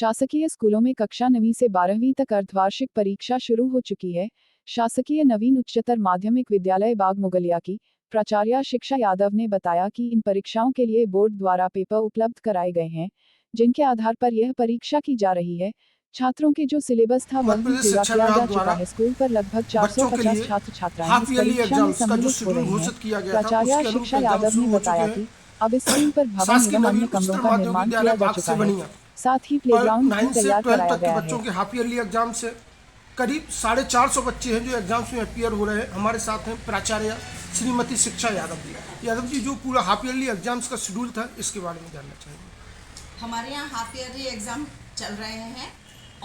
शासकीय स्कूलों में कक्षा 9वीं से 12वीं तक अर्धवार्षिक परीक्षा शुरू हो चुकी है। शासकीय नवीन उच्चतर माध्यमिक विद्यालय बाग मुगलिया की प्राचार्य शिक्षा यादव ने बताया कि इन परीक्षाओं के लिए बोर्ड द्वारा पेपर उपलब्ध कराए गए हैं, जिनके आधार पर यह परीक्षा की जा रही है। छात्रों के जो सिलेबस था वह भी पूरा किया जा चुका है। स्कूल पर लगभग 450 छात्र छात्राएं इस परीक्षा में सम्मिलित हो रहे हैं। प्राचार्य शिक्षा यादव ने बताया कि अब स्कूल पर भवन एवं अन्य कमरों का निर्माण किया जा चुका है, साथ ही प्लेग्राउंड भी तैयार कराया गया है। बच्चों के हाफ ईयरली एग्जाम से करीब 450 बच्चे हैं जो एग्जाम्स में अपीयर हो रहे हैं। हमारे साथ हैं प्राचार्य श्रीमती शिक्षा यादव जी जो पूरा हाफ ईयरली एग्जाम्स का शेड्यूल था इसके बारे में जानना चाहेंगे। हमारे यहाँ हाफ ईयरली एग्ज़ाम चल रहे हैं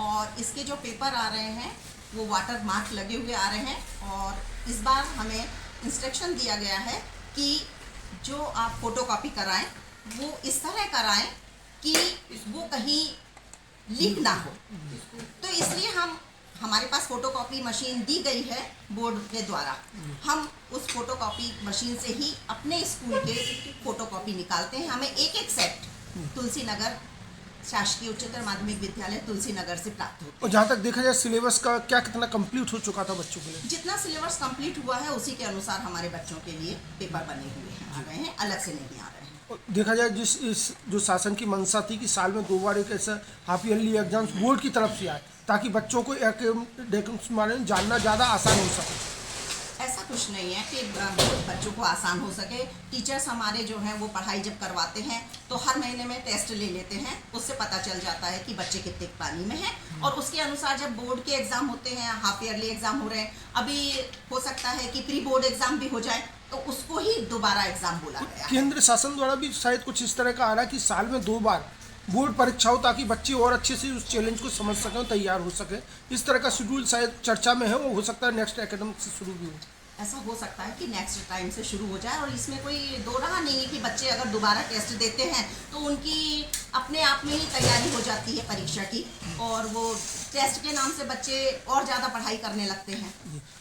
और इसके जो पेपर आ रहे हैं वो वाटर मार्क लगे हुए आ रहे हैं। और इस बार हमें इंस्ट्रक्शन दिया गया है कि जो आप फोटोकॉपी कराएं वो इस तरह कराएं कि वो कहीं लीक ना हो। तो इसलिए हमारे पास फ़ोटोकॉपी मशीन दी गई है बोर्ड के द्वारा। हम उस फोटोकॉपी मशीन से ही अपने स्कूल के फ़ोटोकॉपी निकालते हैं। हमें एक सेट तुलसी नगर शासकीय उच्चतर माध्यमिक विद्यालय तुलसी नगर से प्राप्त होता है। और जहाँ तक देखा जाए सिलेबस का कितना कंप्लीट हो चुका था बच्चों के लिए? जितना सिलेबस कंप्लीट हुआ है उसी के अनुसार हमारे बच्चों के लिए पेपर बने हुए हैं, आ गए हैं, अलग से नहीं आ रहे हैं। देखा जाए जो शासन की मंशा थी कि साल में 2 बार एक ऐसा हाफ ईयरली एग्जाम्स बोर्ड की तरफ से आए ताकि बच्चों को एकेडमिक्स बारे में जानना ज़्यादा आसान हो सके। ऐसा कुछ नहीं है कि बच्चों को आसान हो सके। टीचर्स हमारे जो हैं वो पढ़ाई जब करवाते हैं तो हर महीने में टेस्ट ले लेते हैं, उससे पता चल जाता है कि बच्चे कितने पानी में हैं। और उसके अनुसार जब बोर्ड के एग्ज़ाम होते हैं, हाफ ईयरली एग्ज़ाम हो रहे हैं, अभी हो सकता है कि प्री बोर्ड एग्ज़ाम भी हो जाए तो उसको ही दोबारा एग्ज़ाम बोला गया है। केंद्र शासन द्वारा भी शायद कुछ इस तरह का आ रहा है कि साल में 2 बार बोर्ड परीक्षा हो ताकि बच्चे और अच्छे से उस चैलेंज को समझ सकें, तैयार हो सके। इस तरह का शेड्यूल शायद चर्चा में है, वो हो सकता है नेक्स्ट एकेडमिक से शुरू भी हो। ऐसा हो सकता है कि नेक्स्ट टाइम से शुरू हो जाए और इसमें कोई दो राह नहीं है कि बच्चे अगर दोबारा टेस्ट देते हैं तो उनकी अपने आप में ही तैयारी हो जाती है परीक्षा की और वो टेस्ट के नाम से बच्चे और ज़्यादा पढ़ाई करने लगते हैं।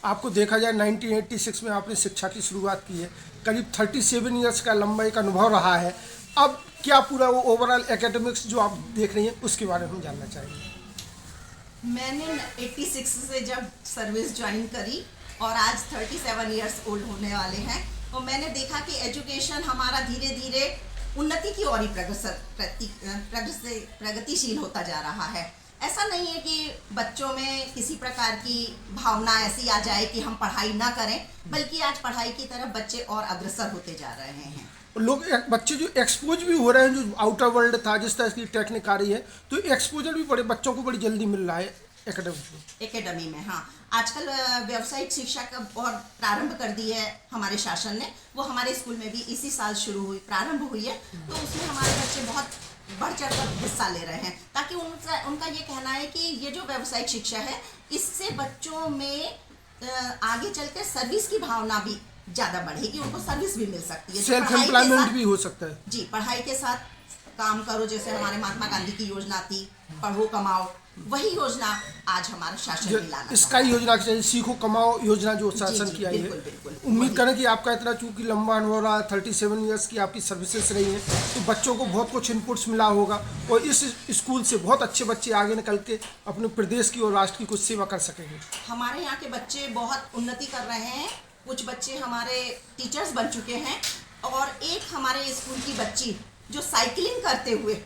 आपको देखा जाए 1986 में आपने शिक्षा की शुरुआत की है, करीब 37 ईयर्स का लंबा एक अनुभव रहा है। अब क्या पूरा वो ओवरऑल एकेडमिक्स जो आप देख रही हैं उसके बारे में हम जानना चाहेंगे। मैंने 86 से जब सर्विस ज्वाइन करी और आज 37 ईयर्स ओल्ड होने वाले हैं और मैंने देखा कि एजुकेशन हमारा धीरे धीरे उन्नति की ओर ही प्रगतिशील होता जा रहा है। ऐसा नहीं है कि बच्चों में किसी प्रकार की भावना ऐसी आ जाए कि हम पढ़ाई ना करें, बल्कि आज पढ़ाई की तरफ बच्चे और अग्रसर होते जा रहे हैं। बच्चे जो एक्सपोज भी हो रहे हैं, जो आउटर वर्ल्ड था जिस तरह की टेक्निक आ रही है, तो एक्सपोजर भी बड़े बच्चों को बड़ी जल्दी मिल रहा है एकेडमी में। हाँ, आजकल व्यावसायिक शिक्षा का और प्रारंभ कर दी है हमारे शासन ने। वो हमारे स्कूल में भी इसी साल प्रारंभ हुई है। तो उसमें हमारे बच्चे बहुत बढ़ चढ़ कर हिस्सा ले रहे हैं ताकि उनका ये कहना है कि ये जो व्यावसायिक शिक्षा है इससे बच्चों में आगे चलकर सर्विस की भावना भी ज़्यादा बढ़ेगी, उनको सर्विस भी मिल सकती है, सेल्फ एम्प्लॉयमेंट भी हो सकता है। जी, पढ़ाई के साथ काम करो, जैसे हमारे महात्मा गांधी की योजना थी पढ़ो कमाओ, वही योजना आज हमारा शासन ने लाना। इसका योजना सीखो कमाओ योजना जो शासन की आई है। उम्मीद करें कि आपका इतना चूंकि लंबा अनुभव रहा, 37 ईयर्स की आपकी सर्विसेज रही हैं, तो बच्चों को बहुत कुछ इनपुट्स मिला होगा और इस स्कूल से बहुत अच्छे बच्चे आगे निकल के अपने प्रदेश की और राष्ट्र की कुछ सेवा कर सकेंगे। हमारे यहाँ के बच्चे बहुत उन्नति कर रहे हैं। कुछ बच्चे हमारे टीचर्स बन चुके हैं और एक हमारे स्कूल की बच्ची जो साइकिलिंग करते हुए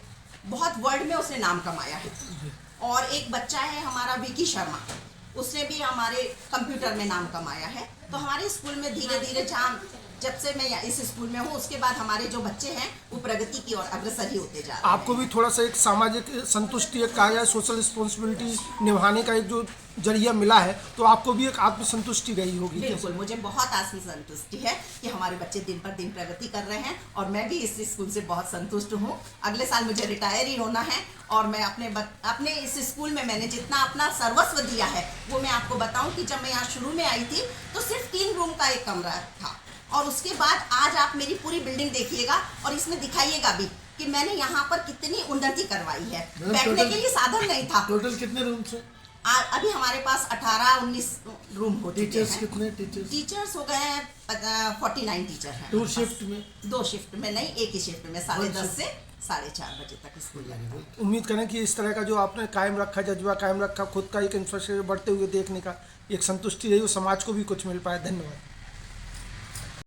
बहुत वर्ल्ड में उसने नाम कमाया है। और एक बच्चा है हमारा विकी शर्मा, उसने भी हमारे कंप्यूटर में नाम कमाया है। तो हमारे स्कूल में धीरे धीरे जब से मैं इस स्कूल में हूँ उसके बाद हमारे जो बच्चे हैं वो प्रगति की ओर अग्रसर ही होते जा रहे हैं। आपको भी थोड़ा सा एक सामाजिक संतुष्टि, एक कहा जाए सोशल रिस्पॉन्सिबिलिटी निभाने का एक जो जरिया मिला है, तो आपको भी एक आत्मसंतुष्टि रही होगी। बिल्कुल, मुझे बहुत आत्मसंतुष्टि है कि हमारे बच्चे दिन पर दिन प्रगति कर रहे हैं और मैं भी इस स्कूल से बहुत संतुष्ट हूँ। अगले साल मुझे रिटायर ही होना है और मैं अपने इस स्कूल में मैंने जितना अपना सर्वस्व दिया है वो मैं आपको बताऊँ कि जब मैं यहाँ शुरू में आई थी तो सिर्फ 3 रूम का एक कमरा था और उसके बाद आज आप मेरी पूरी बिल्डिंग देखिएगा और इसमें दिखाइएगा भी कि मैंने यहाँ पर कितनी उन्नति करवाई है। बैठने के लिए साधन नहीं था। टोटल कितने रूम्स हैं? अभी हमारे पास 18-19 रूम हो चुके टीचर्स हैं। कितने टीचर्स हो गए हैं 49 टीचर हैं टू हमारे पास। शिफ्ट में? 2 शिफ्ट में नहीं, एक ही शिफ्ट में 10:30 से 4:30 बजे तक स्कूल लगता है। उम्मीद करें कि इस तरह का जो आपने कायम रखा, जज्बा कायम रखा, खुद का एक इंफ्रास्ट्रक्चर बढ़ते हुए देखने का, एक संतुष्टि रही, वो समाज को भी कुछ मिल पाए। धन्यवाद।